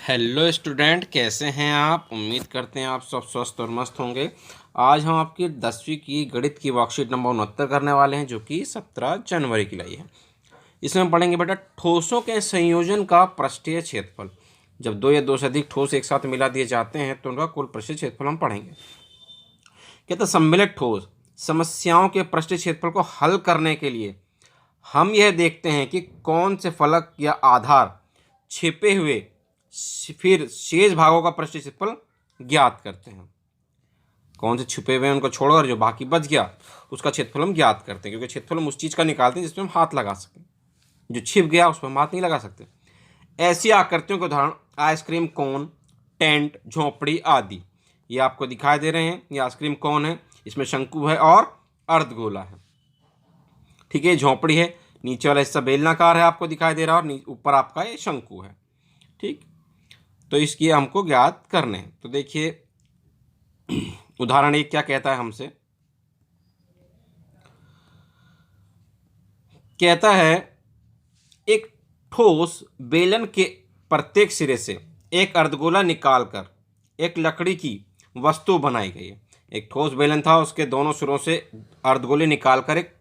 Hello student, कैसे हैं आप। उम्मीद करते हैं आप सब स्वस्थ और मस्त होंगे। आज हम आपकी 10वीं की गणित की वर्कशीट नंबर 69 करने वाले हैं, जो कि 17 जनवरी की लाई है। इसमें हम पढ़ेंगे बेटा ठोसों के संयोजन का पृष्ठीय क्षेत्रफल। जब दो या दो से अधिक ठोस एक साथ मिला दिए जाते हैं तो उनका कुल पृष्ठीय क्षेत्रफल हम पढ़ेंगे। कहते सम्मिलित ठोस समस्याओं के पृष्ठीय क्षेत्रफल को हल करने के लिए हम यह देखते हैं कि कौन से फलक या आधार छिपे हुए, फिर शेष भागों का पृष्ठीय क्षेत्रफल ज्ञात करते हैं। कौन से छुपे हुए हैं उनको छोड़ो, और जो बाकी बच गया उसका क्षेत्रफल हम ज्ञात करते हैं, क्योंकि क्षेत्रफल हम उस चीज़ का निकालते हैं जिसमें हम हाथ लगा सकें। जो छिप गया उस पर हम हाथ नहीं लगा सकते। ऐसी आकृतियों के उदाहरण आइसक्रीम कोन, टेंट, झोंपड़ी आदि। ये आपको दिखाई दे रहे हैं। ये आइसक्रीम कोन है, इसमें शंकु है और अर्धगोला है। ठीक है, झोंपड़ी है, नीचे वाला हिस्सा बेलनाकार है आपको दिखाई दे रहा है, और ऊपर आपका ये शंकु है। ठीक, तो इसकी हमको ज्ञात करने हैं। तो देखिए उदाहरण एक क्या कहता है हमसे। कहता है एक ठोस बेलन के प्रत्येक सिरे से एक अर्धगोला निकालकर एक लकड़ी की वस्तु बनाई गई है। एक ठोस बेलन था, उसके दोनों सिरों से अर्धगोले निकालकर एक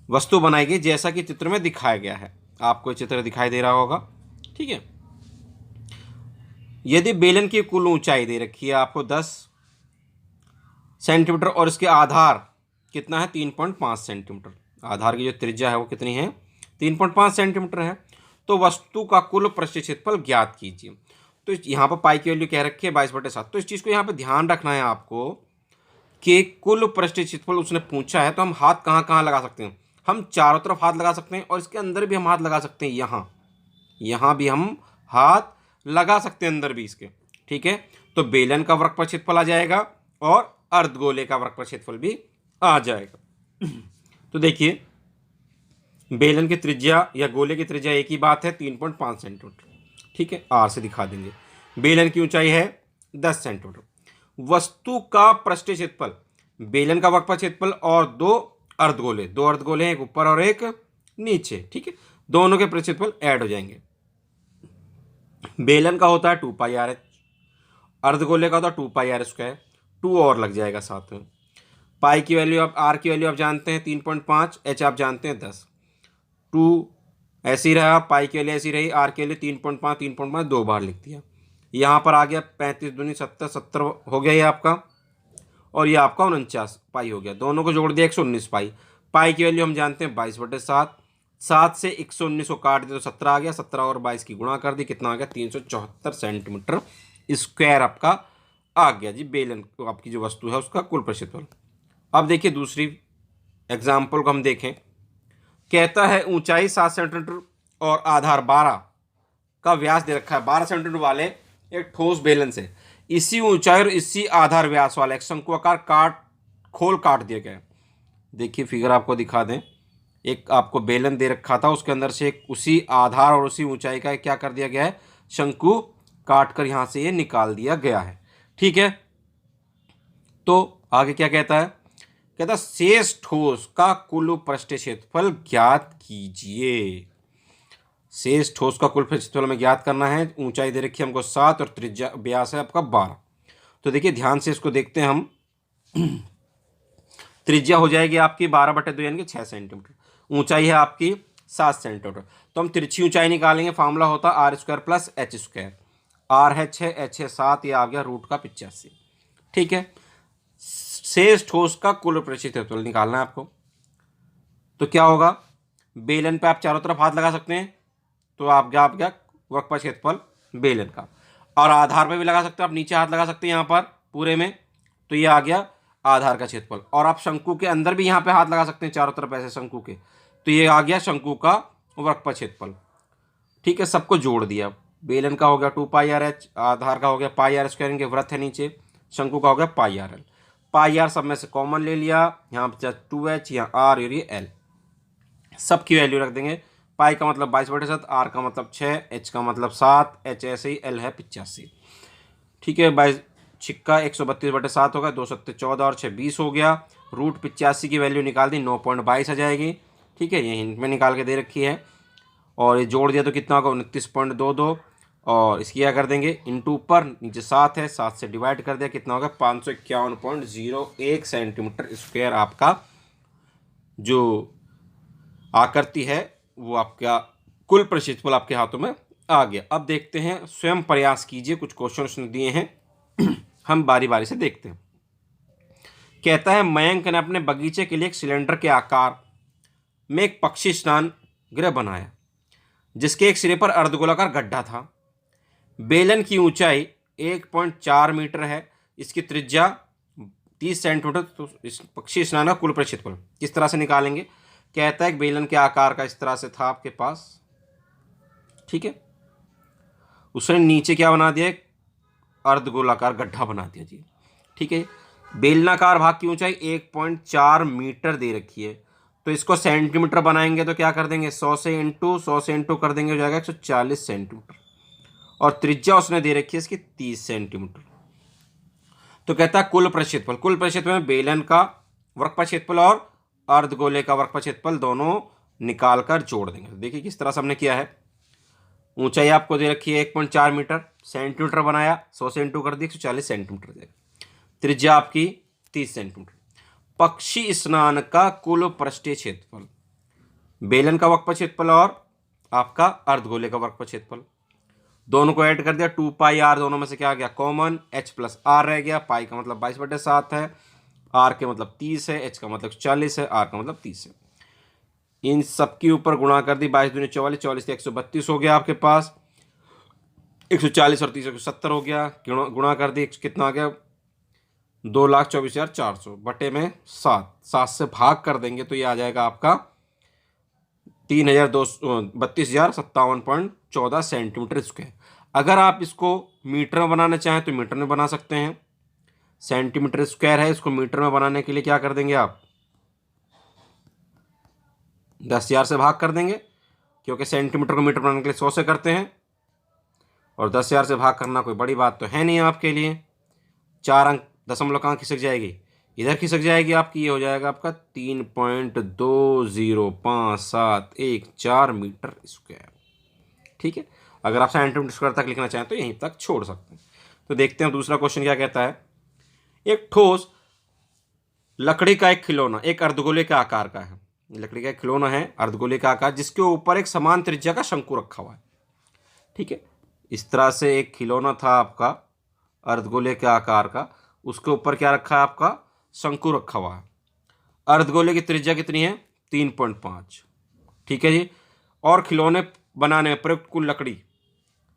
वस्तु बनाई गई, जैसा कि चित्र में दिखाया गया है। आपको चित्र दिखाई दे रहा होगा। ठीक है, यदि बेलन की कुल ऊंचाई दे रखी है आपको 10 सेंटीमीटर और इसके आधार कितना है 3.5 सेंटीमीटर। आधार की जो त्रिज्या है वो कितनी है 3.5 सेंटीमीटर है। तो वस्तु का कुल पृष्ठीय क्षेत्रफल ज्ञात कीजिए। तो यहाँ पर पाई की वैल्यू कह रखी है 22/7। तो इस चीज़ को यहाँ पर ध्यान रखना है आपको कि कुल पृष्ठीय क्षेत्रफल उसने पूछा है, तो हम हाथ कहाँ कहाँ लगा सकते हैं। हम चारों तरफ हाथ लगा सकते हैं और इसके अंदर भी हम हाथ लगा सकते हैं। यहाँ भी हम हाथ लगा सकते हैं, अंदर भी इसके। ठीक है, तो बेलन का वृत्त क्षेत्रफल आ जाएगा और अर्धगोले का वृत्त क्षेत्रफल भी आ जाएगा। तो देखिए बेलन की त्रिज्या या गोले की त्रिज्या एक ही बात है 3.5 सेंटीमीटर। ठीक है, आर से दिखा देंगे। बेलन की ऊंचाई है 10 सेंटीमीटर। वस्तु का पृष्ठीय क्षेत्रफल, बेलन का वक्र क्षेत्रफल और दो अर्धगोले हैं, एक ऊपर और एक नीचे। ठीक है, दोनों के पृष्ठीय क्षेत्रफल ऐड हो जाएंगे। बेलन का होता है 2πr, अर्धगोले का होता है 2πr²। 2 और लग जाएगा साथ में। पाई की वैल्यू आप, आर की वैल्यू आप जानते हैं 3.5, एच आप जानते हैं 10। 2 ऐसी रहा, पाई की वैल्यू ऐसी रही, आर की वैल्यू 3.5 दो बार लिख दिया। यहाँ पर आ गया 35 दूनी 70, 70 हो गया ये आपका, और ये आपका 49 पाई हो गया। दोनों को जोड़ दिया 119 पाई। पाई की वैल्यू हम जानते हैं 22/7। 7 से 119 को काट दिया तो 17 आ गया। 17 और 22 की गुणा कर दी, कितना आ गया 374 सेंटीमीटर स्क्वायर आपका आ गया जी। बेलन आपकी जो वस्तु है उसका कुल क्षेत्रफल। अब देखिए दूसरी एग्जाम्पल को हम देखें। कहता है ऊंचाई 7 सेंटीमीटर और आधार 12 का व्यास दे रखा है। 12 सेंटीमीटर वाले एक ठोस बेलन से इसी ऊंचाई और इसी आधार व्यास वाला एक शंकुआकार खोल काट दिया गया है। देखिए फिगर आपको दिखा दें। एक आपको बेलन दे रखा था, उसके अंदर से एक उसी आधार और उसी ऊंचाई का क्या कर दिया गया है, शंकु काट कर यहां से ये निकाल दिया गया है। ठीक है, तो आगे क्या कहता है। कहता शेष ठोस का कुल पृष्ठीय क्षेत्रफल ज्ञात कीजिए। शेष ठोस का कुल क्षेत्रफल हमें ज्ञात करना है। ऊंचाई दे रखी है हमको 7 और त्रिज्या व्यास है आपका 12। तो देखिए ध्यान से इसको देखते हैं हम। त्रिज्या हो जाएगी आपकी 12/2 यानी कि 6 सेंटीमीटर। ऊंचाई है आपकी 7 सेंटीमीटर। तो हम तिरछी ऊंचाई निकालेंगे। फॉर्मूला होता है r² + h²। r है 6, h है 7, ये आ गया √85। ठीक है, शेष ठोस का कुल पृष्ठीय क्षेत्रफल निकालना है आपको। तो क्या होगा, बेलन पे आप चारों तरफ हाथ लगा सकते हैं, तो आप क्या वक्र क्षेत्रफल बेलन का, और आधार पे भी लगा सकते हैं आप, नीचे हाथ लगा सकते हैं यहाँ पर पूरे में, तो ये आ गया आधार का क्षेत्रफल। और आप शंकु के अंदर भी यहाँ पे हाथ लगा सकते हैं चारों तरफ ऐसे शंकु के, तो ये आ गया शंकु का वक्र क्षेत्रफल। ठीक है, सबको जोड़ दिया। बेलन का हो गया 2πrh, आधार का हो गया πr², के वृत्त है नीचे, शंकु का हो गया πrl। πr सब में से कॉमन ले लिया, यहाँ पर 2h, यहाँ r और ये l, सबकी वैल्यू रख देंगे। पाई का मतलब 22/7, आर का मतलब 6, एच का मतलब 7, एच ऐसे ही, एल है 85। ठीक है, 132/7 होगा, 2 7 14 और 6 20 हो गया। √85 की वैल्यू निकाल दी, 9.22 आ जाएगी। ठीक है, ये हिंट में निकाल के दे रखी है, और ये जोड़ दिया तो कितना होगा 29.22। और इसकी क्या कर देंगे, इंटू ऊपर, नीचे 7 है, 7 से डिवाइड कर दिया, कितना होगा 551.01 सेंटीमीटर स्क्वायर आपका जो आकृति है वो आपका कुल क्षेत्रफल आपके हाथों में आ गया। अब देखते हैं, स्वयं प्रयास कीजिए, कुछ क्वेश्चन उसने दिए हैं हम बारी बारी से देखते हैं। कहता है मयंक ने अपने बगीचे के लिए एक सिलेंडर के आकार में एक पक्षी स्नान गृह बनाया जिसके एक सिरे पर अर्धगोलाकार गड्ढा था। बेलन की ऊंचाई 1.4 मीटर है, इसकी त्रिज्या 30 सेंटीमीटर। तो इस पक्षी स्नान का कुल क्षेत्रफल किस तरह से निकालेंगे। कहता है कि बेलन के आकार का इस तरह से था आपके पास, ठीक है, उसने नीचे क्या बना दिया, एक अर्धगोलाकार गड्ढा बना दिया जी, ठीक है। बेलनाकार भाग की ऊंचाई 1.4 मीटर दे रखी है, तो इसको सेंटीमीटर बनाएंगे तो क्या कर देंगे 100 से इंटू कर देंगे, हो जाएगा 140 सेंटीमीटर। और त्रिज्या उसने दे रखी है इसकी 30 सेंटीमीटर। तो कहता है कुल क्षेत्रफल में बेलन का वर्ग क्षेत्रफल और अर्धगोले का वर्ग क्षेत्रफल दोनों निकाल कर जोड़ देंगे। तो देखिए किस तरह से हमने किया है। ऊंचाई आपको दे रखी है 1.4 मीटर, सेंटीमीटर बनाया, 100 से इंटू कर दिया, 140 सेंटीमीटर देगा। त्रिज्या आपकी 30 सेंटीमीटर। पक्षी स्नान का कुल पृष्ठीय क्षेत्रफल, बेलन का वक्र क्षेत्रफल और आपका अर्धगोले का वक्र क्षेत्रफल, दोनों को ऐड कर दिया, 2 पाई आर, दोनों में से क्या आ गया कॉमन, h प्लस आर रह गया। पाई का मतलब 22/7 है, आर के मतलब 30 है, h का मतलब 40 है, आर का मतलब 30 है। इन सब के ऊपर गुणा कर दी, 22 दूनी 44, 44 से 132 हो गया आपके पास, 140 और 30 170 हो गया, गुणा कर दी, कितना आ गया 2,24,400 बटे में 7 से भाग कर देंगे तो ये आ जाएगा आपका 32,57.14 सेंटीमीटर स्क्वायर। अगर आप इसको मीटर में बनाना चाहें तो मीटर में बना सकते हैं, सेंटीमीटर स्क्वायर है, इसको मीटर में बनाने के लिए क्या कर देंगे आप 10,000 से भाग कर देंगे, क्योंकि सेंटीमीटर को मीटर बनाने के लिए 100 से करते हैं और 10,000 से भाग करना कोई बड़ी बात तो है नहीं आपके लिए। 4 अंक दशमलव कहाँ खिसक जाएगी, इधर खिसक जाएगी आपकी, ये हो जाएगा आपका 3.20571 मीटर स्क्वायर, ठीक है। अगर आप सेंटीमीटर स्क्वायर तक लिखना चाहें तो यहीं तक छोड़ सकते हैं। तो देखते हैं दूसरा क्वेश्चन क्या कहता है। एक ठोस लकड़ी का एक खिलौना एक अर्धगोले के आकार का है, लकड़ी का एक खिलौना है अर्धगोले का आकार, जिसके ऊपर एक समान त्रिज्या का शंकु रखा हुआ है, ठीक है। इस तरह से एक खिलौना था आपका अर्धगोले के आकार का, उसके ऊपर क्या रखा है आपका शंकु रखा हुआ है। अर्धगोले की त्रिज्या कितनी है 3.5, ठीक है जी। और खिलौने बनाने में प्रयुक्त कुल लकड़ी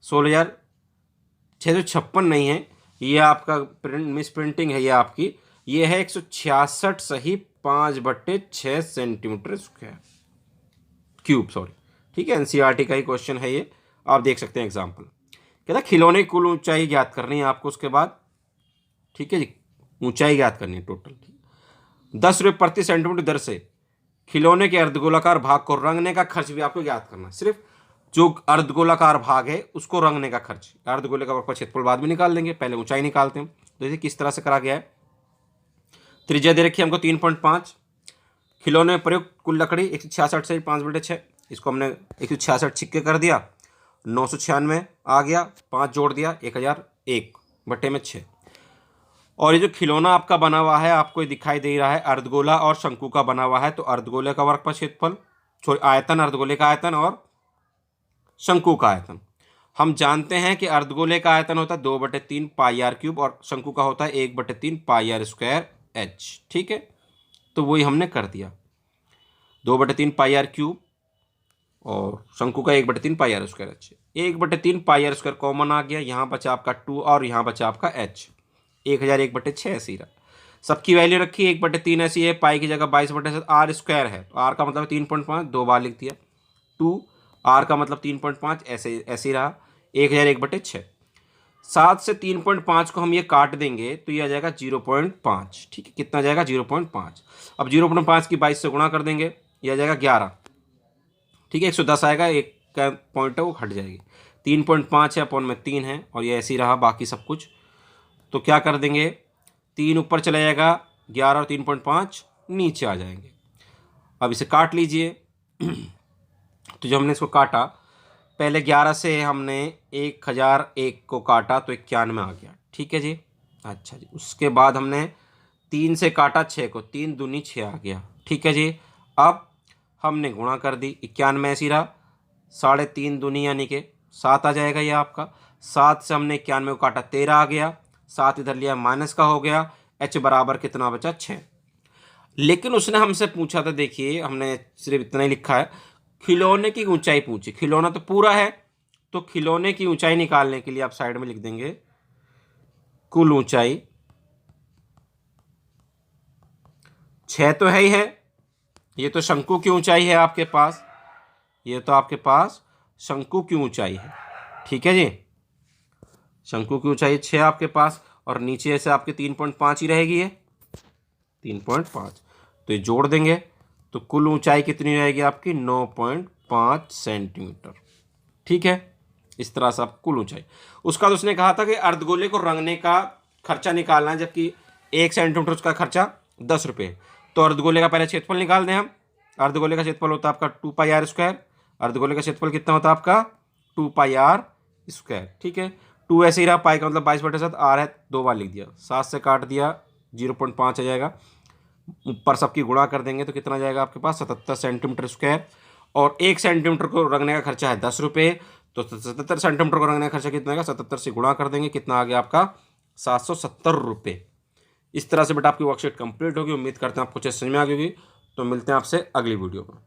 16,656 नहीं है, ये आपका मिस प्रिंटिंग है, ये आपकी ये है 166 सही 5/6 सेंटीमीटर स्क्वायर क्यूब, सॉरी, ठीक है। एनसीईआरटी का ही क्वेश्चन है ये, आप देख सकते हैं एग्जाम्पल। कहता है खिलौने की कुल ऊंचाई ज्ञात करनी है आपको उसके बाद, ठीक है जी, ऊंचाई ज्ञात करनी है टोटल। 10 रुपये प्रति सेंटीमीटर दर से खिलौने के अर्धगोलाकार भाग को रंगने का खर्च भी आपको ज्ञात करना है। सिर्फ जो अर्धगोलाकार भाग है उसको रंगने का खर्च, अर्धगोले का क्षेत्रफल बाद में निकाल लेंगे, पहले ऊंचाई निकालते हैं। तो देखिए किस तरह से करा गया है। त्रिज्या दे रखी है हमको 3.5, खिलौने में प्रयुक्त कुल लकड़ी 166 से 5/6, इसको हमने 166 छिक्के कर दिया, 996 आ गया, 5 जोड़ दिया 1,001/6। और ये जो खिलौना आपका बना हुआ है आपको ये दिखाई दे रहा है अर्धगोला और शंकु का बना हुआ है, तो अर्धगोले का वर्ग क्षेत्रफल, सॉरी आयतन, अर्धगोले का आयतन और शंकु का आयतन। हम जानते हैं कि अर्धगोले का आयतन होता है 2/3 पाई आर क्यूब और शंकु का होता है 1/3 पाई आर स्क्वायर एच, ठीक है। तो वही हमने कर दिया, 2/3 पाई आर क्यूब और शंकु का 1/3 pi r square H. 1/3 pi r square common आ गया, यहाँ बचा आपका 2 और यहाँ बचा आपका एच, 1001/6 ऐसे ही रहा। सबकी वैल्यू रखी 1/3 ऐसी है, पाई की जगह 22/7, आर स्क्वायर है तो आर का मतलब 3.5, 2 बार लिख दिया, 2 आर का मतलब 3.5, ऐसे ऐसे ही रहा, 1001/6। 7 से 3.5 को हम ये काट देंगे तो ये आ जाएगा 0.5, ठीक है। कितना जाएगा 0.5। अब 0.5 की 22 से गुणा कर देंगे, ये आ जाएगा 11, ठीक है। 110 आएगा, एक का पॉइंट है वो हट जाएगी, 3.5 है अपॉन में 3 है और ये ऐसे ही रहा बाकी सब कुछ। तो क्या कर देंगे 3 ऊपर चला जाएगा, 11 और 3.5 नीचे आ जाएंगे। अब इसे काट लीजिए तो जब हमने इसको काटा पहले 11 से हमने 1001 को काटा तो 91 आ गया, ठीक है जी। अच्छा जी, उसके बाद हमने 3 से काटा 6 को, 3 दूनी 6 आ गया, ठीक है जी। अब हमने गुणा कर दी, 91 ऐसी रहा, 3.5 दूनी यानी कि 7 आ जाएगा ये आपका। 7 से हमने 91 को काटा, 13 आ गया, 7 इधर लिया माइनस का हो गया, h बराबर कितना बचा 6। लेकिन उसने हमसे पूछा था, देखिए हमने सिर्फ इतना ही लिखा है, खिलौने की ऊंचाई पूछी। खिलौना तो पूरा है, तो खिलौने की ऊंचाई निकालने के लिए आप साइड में लिख देंगे कुल ऊंचाई 6 तो है ही है। ये तो शंकु की ऊंचाई है आपके पास, ये तो आपके पास शंकु की ऊंचाई है, ठीक है जी। शंकु की ऊंचाई 6 आपके पास, और नीचे से आपके 3.5 ही रहेगी ये 3.5, तो ये जोड़ देंगे तो कुल ऊंचाई कितनी रहेगी आपकी 9.5 सेंटीमीटर, ठीक है। इस तरह से आप कुल ऊंचाई। उसका तो उसने कहा था कि अर्धगोले को रंगने का खर्चा निकालना है, जबकि 1 सेंटीमीटर उसका खर्चा 10 रुपये। तो अर्धगोले का पहले क्षेत्रफल निकाल दें हम। अर्धगोले का क्षेत्रफल होता है आपका 2πr²। अर्धगोले का क्षेत्रफल कितना होता है आपका 2πr², ठीक है। 2 ऐसे ही रहा, पाई का मतलब 22/7, आर है 2 बार लिख दिया, 7 से काट दिया 0.5 आ जाएगा, ऊपर सबकी गुणा कर देंगे तो कितना जाएगा आपके पास 77 सेंटीमीटर स्क्वायर। और 1 सेंटीमीटर को रंगने का खर्चा है 10 रुपये, तो 77 सेंटीमीटर को रंगने का खर्चा कितना आएगा, 77 से गुणा कर देंगे, कितना आ गया आपका 770 रुपये। इस तरह से बेटा आपकी वर्कशीट कंप्लीट होगी। उम्मीद करते हैं आपको अच्छे समझ में आ गई होगी। तो मिलते हैं आपसे अगली वीडियो में।